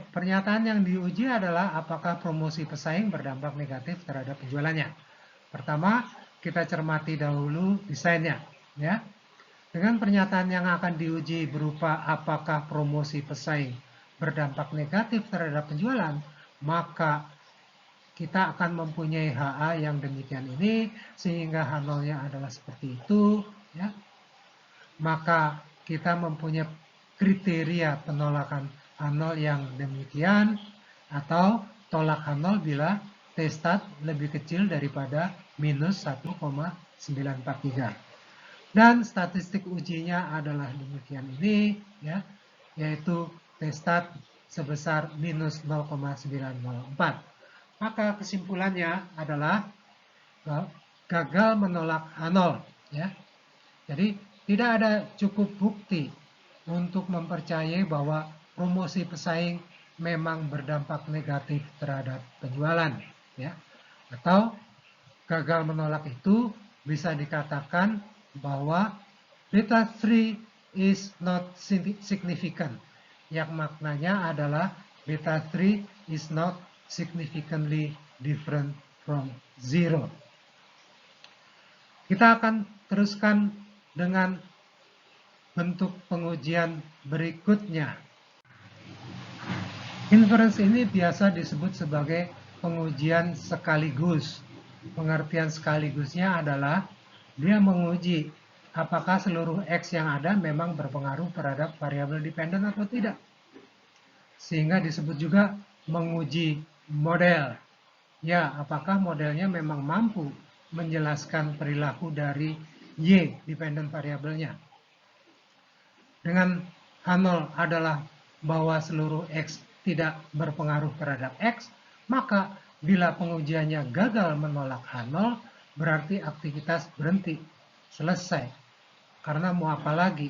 pernyataan yang diuji adalah apakah promosi pesaing berdampak negatif terhadap penjualannya. Pertama, kita cermati dahulu desainnya, ya. Dengan pernyataan yang akan diuji berupa apakah promosi pesaing berdampak negatif terhadap penjualan, maka kita akan mempunyai HA yang demikian ini, sehingga H0-nya adalah seperti itu, ya. Maka kita mempunyai kriteria penolakan H0 yang demikian, atau tolak H0 bila T-stat lebih kecil daripada minus 1,943. Dan statistik ujinya adalah demikian ini, ya, yaitu T-stat sebesar minus 0,904. Maka kesimpulannya adalah gagal menolak H0, ya. Jadi tidak ada cukup bukti untuk mempercayai bahwa promosi pesaing memang berdampak negatif terhadap penjualan, ya. Atau gagal menolak itu bisa dikatakan bahwa beta 3 is not significant, yang maknanya adalah beta 3 is not significantly different from 0. Kita akan teruskan dengan bentuk pengujian berikutnya. Inference ini biasa disebut sebagai pengujian sekaligus. Pengertian sekaligusnya adalah dia menguji apakah seluruh X yang ada memang berpengaruh terhadap variabel dependen atau tidak. Sehingga disebut juga menguji model. Ya, apakah modelnya memang mampu menjelaskan perilaku dari Y, dependent variabelnya. Dengan H0 adalah bahwa seluruh X tidak berpengaruh terhadap X, maka bila pengujiannya gagal menolak H0, berarti aktivitas berhenti, selesai. Karena mau apa lagi?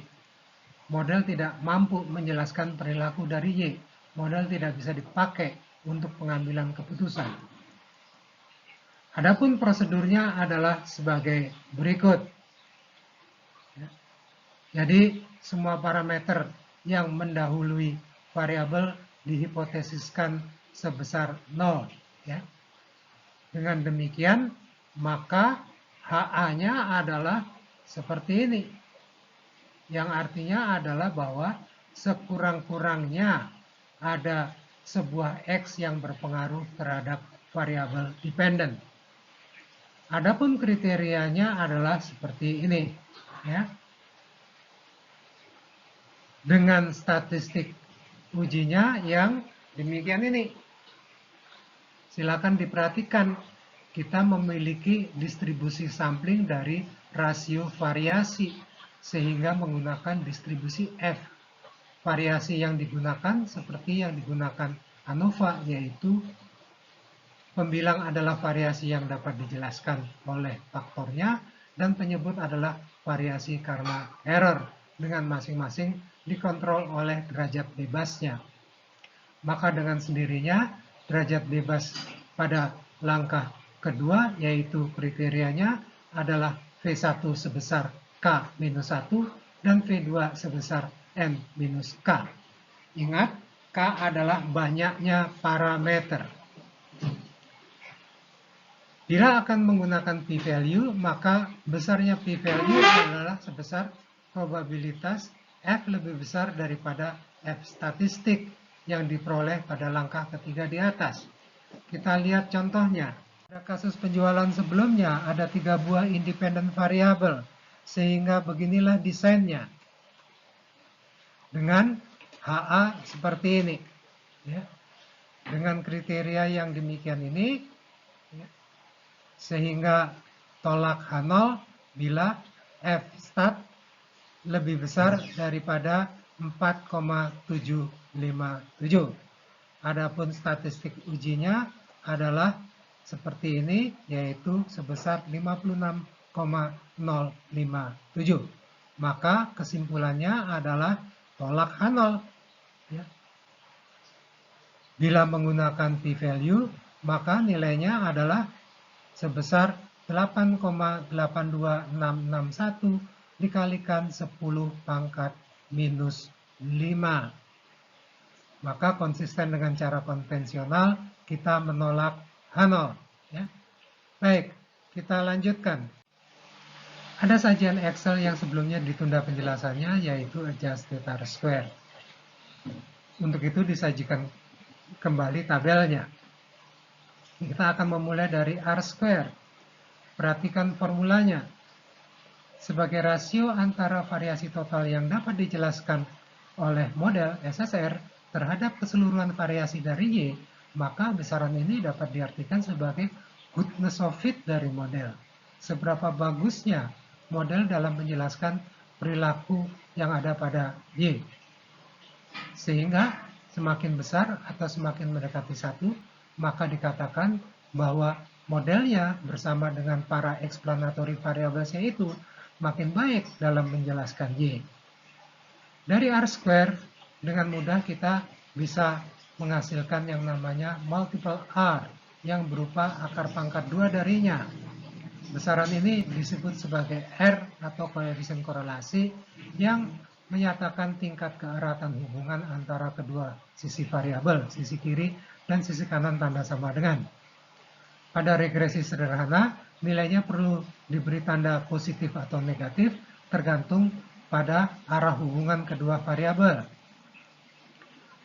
Model tidak mampu menjelaskan perilaku dari Y. Model tidak bisa dipakai untuk pengambilan keputusan. Adapun prosedurnya adalah sebagai berikut. Jadi semua parameter yang mendahului variabel dihipotesiskan sebesar 0. Ya. Dengan demikian, maka HA-nya adalah seperti ini. Yang artinya adalah bahwa sekurang-kurangnya ada sebuah X yang berpengaruh terhadap variabel dependen. Adapun kriterianya adalah seperti ini. Ya. Dengan statistik ujinya yang demikian ini. Silakan diperhatikan, kita memiliki distribusi sampling dari rasio variasi, sehingga menggunakan distribusi F. Variasi yang digunakan seperti yang digunakan ANOVA, yaitu pembilang adalah variasi yang dapat dijelaskan oleh faktornya, dan penyebut adalah variasi karena error, dengan masing-masing dikontrol oleh derajat bebasnya. Maka dengan sendirinya derajat bebas pada langkah kedua, yaitu kriterianya adalah V1 sebesar K-1 dan V2 sebesar N-K. Ingat, K adalah banyaknya parameter. Bila akan menggunakan p-value, maka besarnya p-value adalah sebesar probabilitas F lebih besar daripada F statistik yang diperoleh pada langkah ketiga di atas. Kita lihat contohnya. Pada kasus penjualan sebelumnya ada 3 buah independent variabel, sehingga beginilah desainnya. Dengan HA seperti ini. Ya. Dengan kriteria yang demikian ini, ya. Sehingga tolak H0 bila F stat lebih besar daripada 4,757. Adapun statistik ujinya adalah seperti ini, yaitu sebesar 56,057. Maka kesimpulannya adalah tolak H0. Ya. Bila menggunakan p-value, maka nilainya adalah sebesar 8,82661 dikalikan 10 pangkat minus 5. Maka konsisten dengan cara konvensional, kita menolak H0. Ya. Baik, kita lanjutkan. Ada sajian Excel yang sebelumnya ditunda penjelasannya, yaitu adjusted R-square. Untuk itu disajikan kembali tabelnya. Kita akan memulai dari R-square. Perhatikan formulanya. Sebagai rasio antara variasi total yang dapat dijelaskan oleh model SSR terhadap keseluruhan variasi dari Y, maka besaran ini dapat diartikan sebagai goodness of fit dari model. Seberapa bagusnya model dalam menjelaskan perilaku yang ada pada Y. Sehingga semakin besar atau semakin mendekati 1, maka dikatakan bahwa modelnya bersama dengan para explanatory variablesnya itu makin baik dalam menjelaskan Y. Dari R-square, dengan mudah kita bisa menghasilkan yang namanya multiple R, yang berupa akar pangkat 2 darinya. Besaran ini disebut sebagai R atau koefisien korelasi yang menyatakan tingkat keeratan hubungan antara kedua sisi variabel, sisi kiri dan sisi kanan tanda sama dengan. Pada regresi sederhana, nilainya perlu diberi tanda positif atau negatif tergantung pada arah hubungan kedua variabel.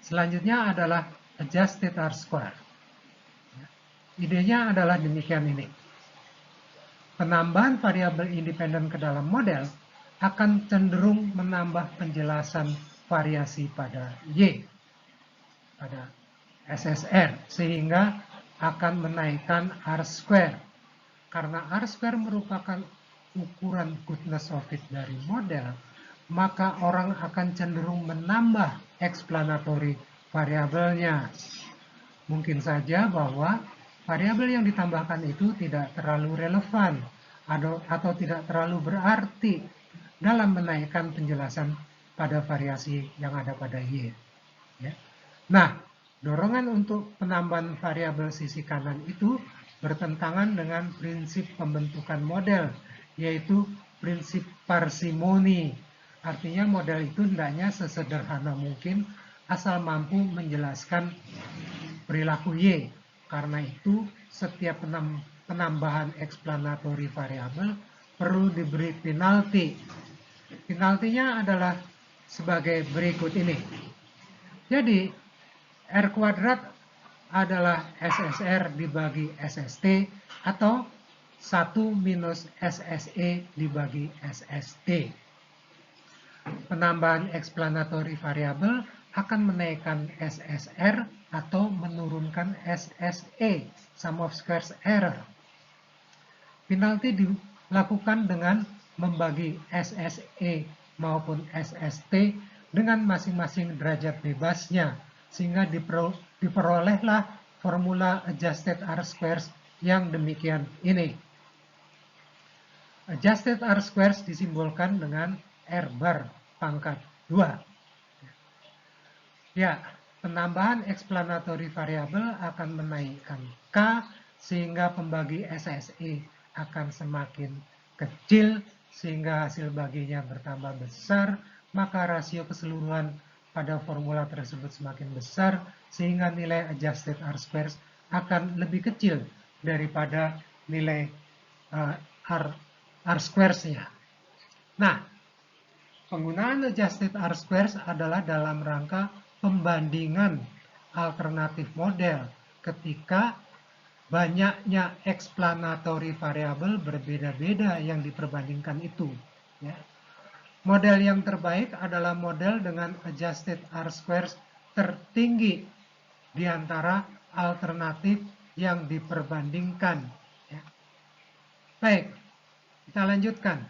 Selanjutnya adalah adjusted R-square. Idenya adalah demikian ini. Penambahan variabel independen ke dalam model akan cenderung menambah penjelasan variasi pada Y, pada SSR, sehingga akan menaikkan R-square. Karena R-square merupakan ukuran goodness of fit dari model, maka orang akan cenderung menambah explanatory variabelnya. Mungkin saja bahwa variabel yang ditambahkan itu tidak terlalu relevan atau tidak terlalu berarti dalam menaikkan penjelasan pada variasi yang ada pada Y. Ya. Nah, dorongan untuk penambahan variabel sisi kanan itu bertentangan dengan prinsip pembentukan model, yaitu prinsip parsimoni. Artinya model itu hendaknya sesederhana mungkin asal mampu menjelaskan perilaku Y. Karena itu, setiap penambahan explanatory variabel perlu diberi penalti. Penaltinya adalah sebagai berikut ini. Jadi, R kuadrat adalah SSR dibagi SST atau 1 minus SSE dibagi SST. Penambahan explanatory variabel akan menaikkan SSR atau menurunkan SSE, sum of squares error. Penalti dilakukan dengan membagi SSE maupun SST dengan masing-masing derajat bebasnya, sehingga diperolehlah formula adjusted R-squares yang demikian ini. Adjusted R-squares disimbolkan dengan R bar pangkat 2. Ya, penambahan explanatory variabel akan menaikkan K sehingga pembagi SSE akan semakin kecil sehingga hasil baginya bertambah besar, maka rasio keseluruhan pada formula tersebut semakin besar sehingga nilai adjusted R-squares akan lebih kecil daripada nilai R-squares-nya. Nah, penggunaan adjusted R-squares adalah dalam rangka pembandingan alternatif model ketika banyaknya explanatory variabel berbeda-beda yang diperbandingkan itu. Ya. Model yang terbaik adalah model dengan adjusted R-squares tertinggi di antara alternatif yang diperbandingkan. Ya. Baik, kita lanjutkan.